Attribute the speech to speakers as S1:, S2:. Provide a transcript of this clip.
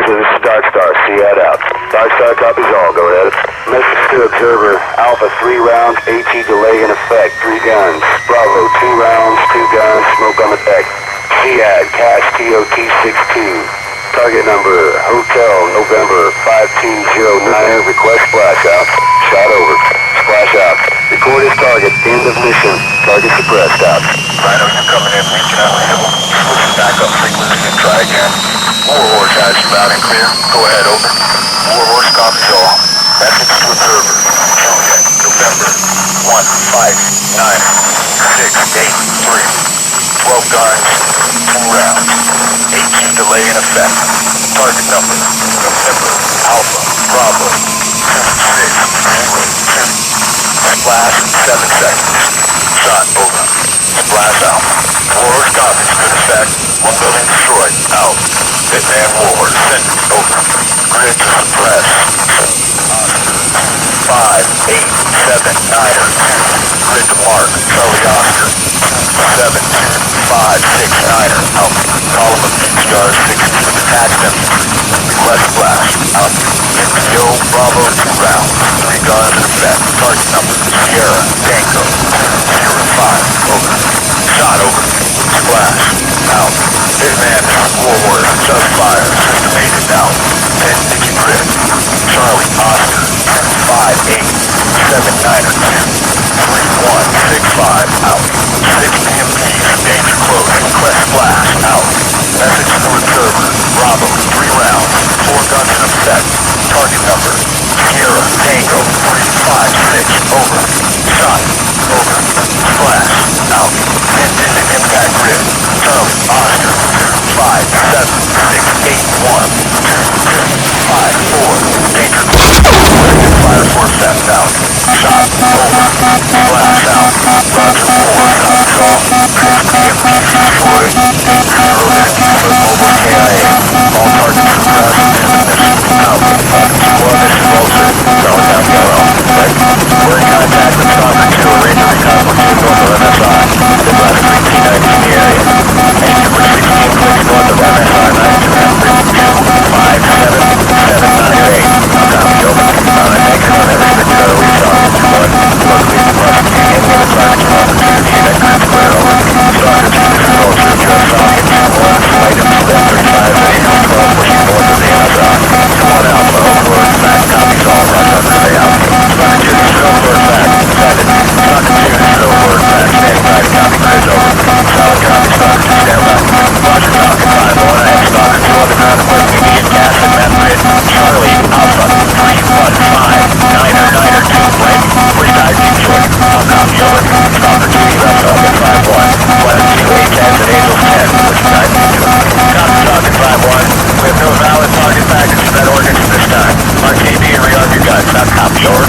S1: this is Dark Star. See you out. Dark Star copies all. Go ahead. Message to Observer. Alpha 3 rounds. AT delay in effect. 3 guns. Bravo 2 rounds. 2 guns. Smoke on the deck. SEAD. Cash TOT 62. Target number. Hotel November 5209. Request splash out. Shot over. Splash out. Record his target. End of mission. Target suppressed out.
S2: Rhino, you're coming in. Reaching out label. Switching back up frequency and try again. Warhorse has you loud and clear. Go ahead, over. Warhorse copies all. Message to Observer. Juliet, November 159 683. 12 guns, 2 rounds. 18 delay in effect. Target number. November Alpha Bravo 2602. Splash 7 seconds. Shot over. Splash out. Warhorse copies. Good effect. 1 building destroyed. Out. Hitman Warhorse. Send. Over. Grid to suppress. 5, 8, 7, 9, 2. Grid to mark. Charlie Oscar. 7, 2, 5, 6, 9. Out. Column of PTR 60. Attach them. Request splash. Out. MPO Bravo 2 rounds. 3 guns in effect. Target number. Sierra Tango 205. Over. Shot over. Splash. Out. Hitman Warhorse. Just fire. System 8 is out. 10-digit grid. Charlie Oscar. 5, 8, 7, 9, 2. 3165. Out. 6 PMPs. Danger close. Request splash. Out. Message to Observer. Bravo 3 rounds. 4 guns in effect. Target number. Sierra Tango 356. Over. Shot. Over. Splash. Out. 10-digit impact grid. Charlie Oscar 57681 2254. Danger close. Fire force stepped out. Shot. Over. Splash out. Roger 4. Copies all. 6 PMPs destroyed. 0 mobile KIA. All targets suppressed. Out. Squad mission bolstered. Solid down yellow. Right. We're in contact with Stalker 2, a Ranger reconnaissance north of MSI. Midwest 1390 in the area. Engine number 16 clicks north of MSI 92535778. Copy over. Negative on that restricted early Stalker 2-1. Locally prosecuting any other targets of opportunity in that grid square over. Stalker 2, this is Vulture. US Falcon 2-1. Flight of 1135 at Angel 12 pushing north of the MSI. 1 Alpha, Overlord, back copies all. Roger, stay out. Stalker 2, this is Overlord, back. Send it. Stalker 2, this is Overlord, back. Standing by to copy grids over. Solid copy, Stalker 2, stand by. Roger, Falcon 5-1. I have Stalker 2 on the ground equipped immediate gas and meth grid. Charlie, Alpha 315 9er 2 plane. Reside Detroit. I'll copy over. Stalker 2, you have Falcon 5-1. Weather 2, 8 10 at Angel 10. Reside Detroit. Copy Falcon 5-1. We have no valid target package for that organism this time. RTB and rearm your guns. Not copy over.